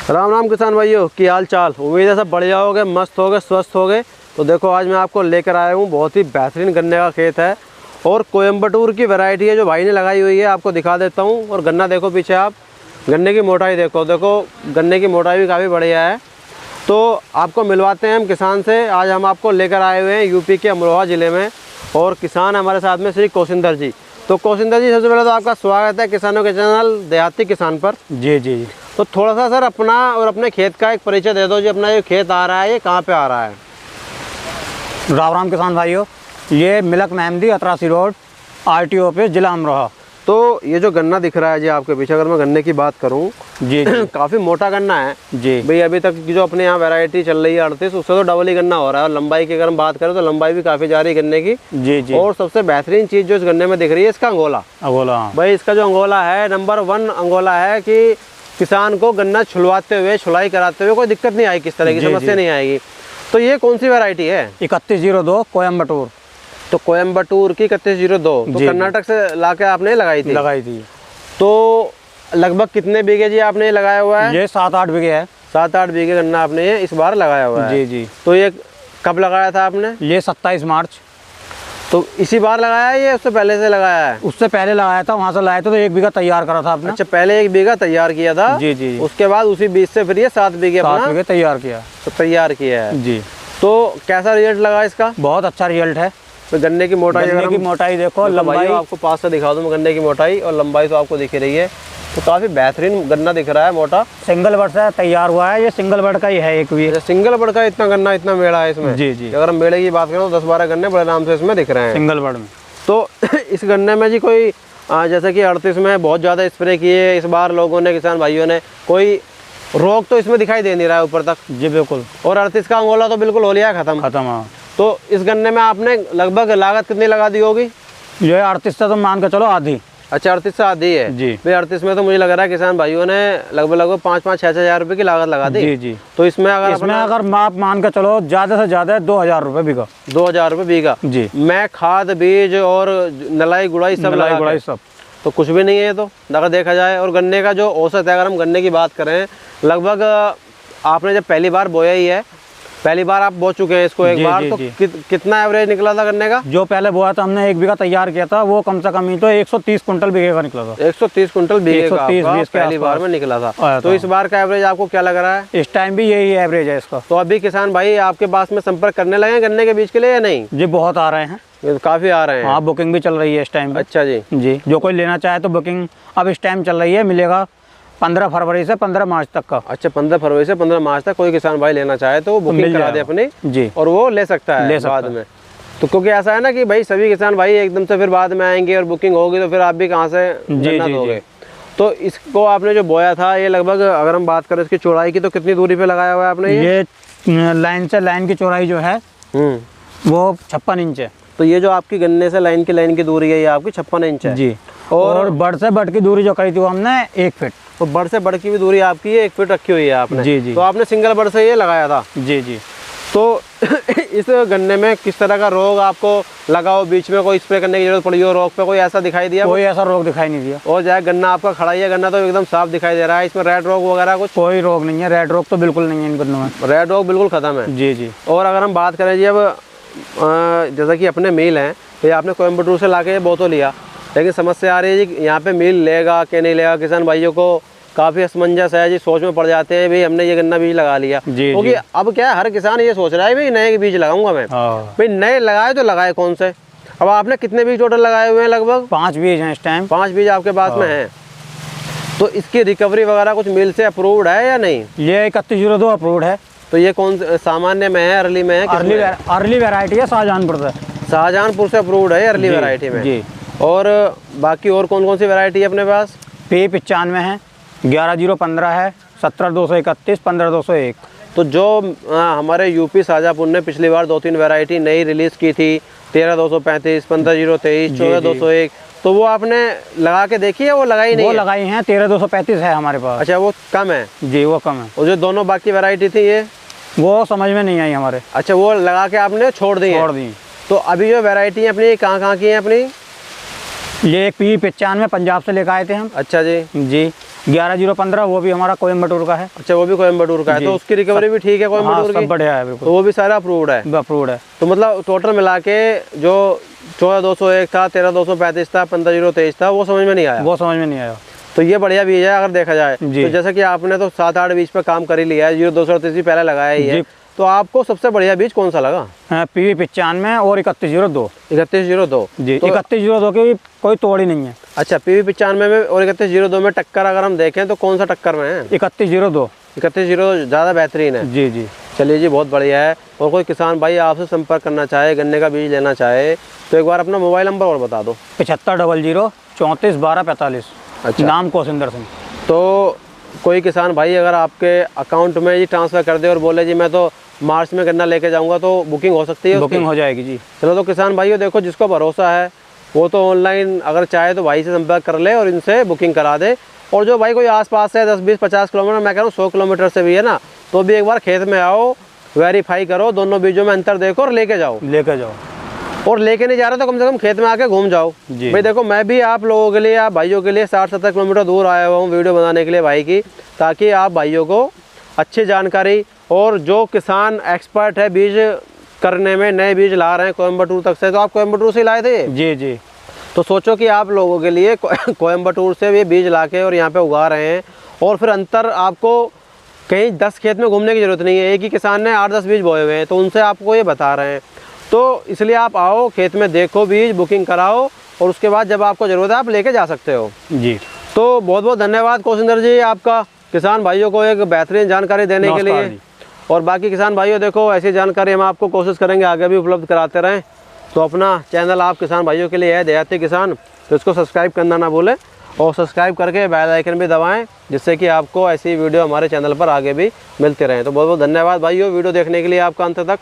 राम राम किसान भाइयों, की हाल चाल। उम्मीद है सब बढ़िया होगे, मस्त होगे, स्वस्थ होगे। तो देखो आज मैं आपको लेकर आया हूँ, बहुत ही बेहतरीन गन्ने का खेत है और कोयम्बटूर की वैरायटी है जो भाई ने लगाई हुई है। आपको दिखा देता हूँ। और गन्ना देखो पीछे आप, गन्ने की मोटाई देखो गन्ने की मोटाई भी काफ़ी बढ़िया है। तो आपको मिलवाते हैं हम किसान से। आज हम आपको लेकर आए हुए हैं यूपी के अमरोहा ज़िले में और किसान हमारे साथ में श्री कौशिंदर जी। तो कौशिंदर जी, सबसे पहले तो आपका स्वागत है किसानों के चैनल देहाती किसान पर। जी जी। तो थोड़ा सा सर अपना और अपने खेत का एक परिचय दे दो जी। अपना ये खेत आ रहा है, ये कहाँ पे आ रहा है? राम राम किसान भाइयों, ये मिलक मेहंदी 88 रोड RTO ऑफिस जिला अमरोहा। तो ये जो गन्ना दिख रहा है जी आपके पीछे, अगर मैं गन्ने की बात करूँ जी जी काफ़ी मोटा गन्ना है जी भाई। अभी तक की जो अपने यहाँ वैरायटी चल रही है 38, उससे तो डबल ही गन्ना हो रहा है। और लंबाई की अगर हम बात करें तो लंबाई भी काफ़ी जा रही है गन्ने की। जी जी। और सबसे बेहतरीन चीज़ जो इस गन्ने में दिख रही है, इसका अंगोला। अंगोला भाई इसका जो अंगोला है, नंबर 1 अंगोला है कि किसान को गन्ना छुलवाते हुए, छुलाई कराते हुए कोई दिक्कत नहीं आएगी, किस तरह की समस्या नहीं आएगी। तो ये कौन सी वैरायटी है? 3102 कोयम्बटूर। तो कोयम्बटूर की 3102 तो कर्नाटक से लाके आपने लगाई थी। तो लगभग कितने बीघे जी आपने लगाया हुआ है? ये 7-8 बीघे है। 7-8 बीघे गन्ना आपने ये इस बार लगाया हुआ है। जी जी। तो ये कब लगाया था आपने? ये 27 मार्च। तो इसी बार लगाया है या उससे पहले से लगाया है? उससे पहले लगाया था, वहाँ से लाया था तो 1 बीघा तैयार करा था आपने। अच्छा, पहले 1 बीघा तैयार किया था। जी जी। उसके बाद उसी बीज से फिर ये 7 बीघे 7 बीघे तैयार किया। तो तैयार किया है जी। तो कैसा रिजल्ट लगा इसका? बहुत अच्छा रिजल्ट है। तो गन्ने की मोटाई, गन्ने की मोटाई देखो, लंबाई आपको पास से दिखा दूं मैं। गन्ने की मोटाई और लंबाई तो आपको दिख रही है। तो काफी बेहतरीन गन्ना दिख रहा है, मोटा। सिंगल बर्ड से तैयार हुआ है, ये सिंगल बर्ड का ही है एक भी। सिंगल बर्ड का इतना गन्ना, इतना मेड़ा है इसमें। जी जी। अगर हम मेड़े की बात करें तो 10-12 गन्ने बड़े आराम से इसमें दिख रहे हैं सिंगल बर्ड में। तो इस गन्ने में जी कोई जैसे कि 38 में बहुत ज़्यादा स्प्रे किए इस बार लोगों ने, किसान भाइयों ने, कोई रोग तो इसमें दिखाई दे नहीं रहा है ऊपर तक। जी बिल्कुल। और 38 का अंगोला तो बिल्कुल हो लिया खत्म। हाँ। तो इस गन्ने में आपने लगभग लागत कितनी लगा दी होगी? ये 38 से तो मान के चलो आधी। अच्छा, 38 से आधी है जी। भाई 38 में तो मुझे लग रहा है किसान भाइयों ने लगभग 5-6 हज़ार रुपये की लागत लगा दी। जी जी। तो इसमें अगर आप मान के चलो ज़्यादा से ज़्यादा 2000 रुपये बीघा। 2000 रुपये बीघा जी। मैं खाद, बीज और नलाई गुड़ाई सब तो कुछ भी नहीं है ये तो, अगर देखा जाए। और गन्ने का जो औसत है, अगर हम गन्ने की बात करें, लगभग आपने जब पहली बार बोया ही है, पहली बार आप बो चुके हैं इसको एक बार, तो कितना एवरेज निकला था गन्ने का? जो पहले बोया था हमने, 1 बीघा तैयार किया था, वो कम से कम ही तो 130 कुंटल बीघे का निकला था। 130 कुंटल बीघे का पहली बार में निकला था। तो इस बार का एवरेज आपको क्या लग रहा है? इस टाइम भी यही एवरेज है इसका। तो अभी किसान भाई आपके पास में संपर्क करने लगे हैं गन्ने के बीज के लिए या नहीं? जी बहुत आ रहे हैं, काफी आ रहे हैं। हाँ, बुकिंग भी चल रही है इस टाइम। अच्छा जी जी। जो कोई लेना चाहे तो बुकिंग अब इस टाइम चल रही है, मिलेगा 15 फरवरी से 15 मार्च तक का। अच्छा, 15 फरवरी से 15 मार्च तक कोई किसान भाई लेना चाहे तो वो बुकिंग करा दे अपनी जी, और वो ले सकता है बाद में। तो क्योंकि ऐसा है ना कि भाई सभी किसान भाई एकदम से फिर बाद में आएंगे और बुकिंग होगी तो फिर आप भी कहाँ से गन्ना दोगे। तो इसको आपने जो बोया था, ये लगभग अगर हम बात करें इसकी चौड़ाई की, तो कितनी दूरी पे लगाया हुआ है आपने? ये लाइन से लाइन की चौड़ाई जो है वो 56 इंच है। तो ये जो आपकी गन्ने से लाइन की दूरी है, ये आपकी 56 इंच है जी। और बड़ से बड़ की दूरी जो करी थी वो हमने 1 फीट। तो बड़ से बड़ की भी दूरी आपकी 1 फीट रखी हुई है आपने? जी जी। तो आपने सिंगल बड़ से ये लगाया था? जी जी। तो इस गन्ने में किस तरह का रोग आपको लगा हो? बीच में कोई स्प्रे करने की जरूरत पड़ी हो रोग पे? कोई ऐसा दिखाई दिया? कोई ऐसा रोग दिखाई नहीं दिया। और जाए गन्ना आपका खड़ा ही है, गन्ना तो एकदम साफ दिखाई दे रहा है। इसमें रेड रोग वगैरह कुछ? कोई रोग नहीं है, रेड रोग तो बिल्कुल नहीं है इन गन्नों में। रेड रोग बिल्कुल खत्म है। जी जी। और अगर हम बात करें जी, अब जैसा कि अपने मिल हैं, तो आपने कोयम्बटूर से ला के ये बोतो लिया, लेकिन समस्या आ रही है जी यहाँ पे मिल लेगा कि नहीं लेगा। किसान भाइयों को काफ़ी असमंजस है जी, सोच में पड़ जाते हैं भाई हमने ये गन्ना बीज लगा लिया। क्योंकि अब क्या है, हर किसान ये सोच रहा है भाई नए बीज लगाऊंगा मैं। भाई नए लगाए तो लगाए कौन से? अब आपने कितने बीज टोटल लगाए हुए हैं? लगभग 5 बीज हैं इस टाइम। 5 बीज आपके पास में हैं। तो इसकी रिकवरी वगैरह कुछ मिल से अप्रूव्ड है या नहीं? ये 3102 अप्रूव्ड है। तो ये कौन सामान्य में है, अर्ली में है? अर्ली वैरायटी है, शाहजहानपुर से। शाहजहानपुर से अप्रूव्ड है अर्ली वैरायटी में जी। और बाकी और कौन कौन सी वैरायटी है अपने पास? P95 है, 11015 है, 17231, 15201। तो जो हमारे यूपी शाहजहाँपुर ने पिछली बार 2-3 वैरायटी नई रिलीज़ की थी, 13235, 15023, 14201, तो वो आपने लगा के देखी है? वो लगाई नहीं? वो लगाई हैं, 13235 है हमारे पास। अच्छा, वो कम है? जी वो कम है। और जो दोनों बाकी वैरायटी थी ये? वो समझ में नहीं आई हमारे। अच्छा, वो लगा के आपने छोड़ दी? तो अभी जो वैरायटी है अपनी कहाँ की है अपनी? ये एक P95 पंजाब से लेकर आए थे हम। अच्छा जी। जी। 11015 वो भी हमारा कोयम्बटूर का है। अच्छा, वो भी कोयम्बटूर का है, तो उसकी रिकवरी भी ठीक है हाँ, कोयम्बटूर सब की? बढ़िया है बिल्कुल, तो वो भी सारा अप्रूव्ड है? अप्रूव्ड है। तो मतलब टोटल मिला के जो 14201 था, 13235 था, 15023 था, वो समझ में नहीं आया? वो समझ में नहीं आया। तो ये बढ़िया बीज है अगर देखा जाए जी। तो। जैसे कि आपने तो 7-8 बीज पे काम कर ही लिया है, 0238 भी पहले लगाया ही है, जी। तो आपको सबसे बढ़िया बीज कौन सा लगा? PV 95 और 3102। 3102 जी, तो 3102 की कोई तोड़ ही नहीं है। अच्छा, PV 95 में और 3102 में टक्कर अगर हम देखें तो कौन सा टक्कर में है? 3102। 3102 ज़्यादा बेहतरीन है। जी जी। चलिए जी, बहुत बढ़िया है। और कोई किसान भाई आपसे संपर्क करना चाहे, गन्ने का बीज लेना चाहे, तो एक बार अपना मोबाइल नंबर और बता दो। 7500 34 12 45। अच्छा। नाम कौशिंदर सिंह। तो कोई किसान भाई अगर आपके अकाउंट में जी ट्रांसफ़र कर दे और बोले जी मैं तो मार्च में गन्ना लेके जाऊंगा, तो बुकिंग हो सकती है उसकी? बुकिंग हो जाएगी जी। चलो, तो किसान भाइयों देखो, जिसको भरोसा है वो तो ऑनलाइन अगर चाहे तो भाई से संपर्क कर ले और इनसे बुकिंग करा दे। और जो भाई कोई आसपास है 10 20 50 किलोमीटर, मैं कह रहा हूँ 100 किलोमीटर से भी है ना, तो भी एक बार खेत में आओ, वेरीफाई करो, दोनों बीजों में अंतर देखो और लेके जाओ। लेके जाओ। और लेके नहीं जा रहे तो कम से कम खेत में आके घूम जाओ। जी। भाई देखो, मैं भी आप लोगों के लिए, आप भाइयों के लिए 60-70 किलोमीटर दूर आया हुआ हूँ वीडियो बनाने के लिए भाई की, ताकि आप भाइयों को अच्छी जानकारी, और जो किसान एक्सपर्ट है बीज करने में, नए बीज ला रहे हैं कोयम्बटूर तक से, तो आप कोयम्बटूर से लाए थे? जी जी। तो सोचो कि आप लोगों के लिए कोयम्बटूर से ये बीज लाके और यहाँ पे उगा रहे हैं, और फिर अंतर आपको कहीं 10 खेत में घूमने की ज़रूरत नहीं है, एक ही किसान ने 8-10 बीज बोए हुए हैं, तो उनसे आपको ये बता रहे हैं। तो इसलिए आप आओ, खेत में देखो बीज, बुकिंग कराओ, और उसके बाद जब आपको ज़रूरत है आप लेके जा सकते हो जी। तो बहुत बहुत धन्यवाद कौशिंदर जी आपका, किसान भाइयों को एक बेहतरीन जानकारी देने के लिए। और बाकी किसान भाइयों देखो, ऐसी जानकारी हम आपको कोशिश करेंगे आगे भी उपलब्ध कराते रहें। तो अपना चैनल आप किसान भाइयों के लिए है देहाती किसान, तो इसको सब्सक्राइब करना ना भूलें, और सब्सक्राइब करके बेल आइकन भी दबाएं, जिससे कि आपको ऐसी वीडियो हमारे चैनल पर आगे भी मिलते रहें। तो बहुत बहुत धन्यवाद भाइयों वीडियो देखने के लिए आपका अंत तक।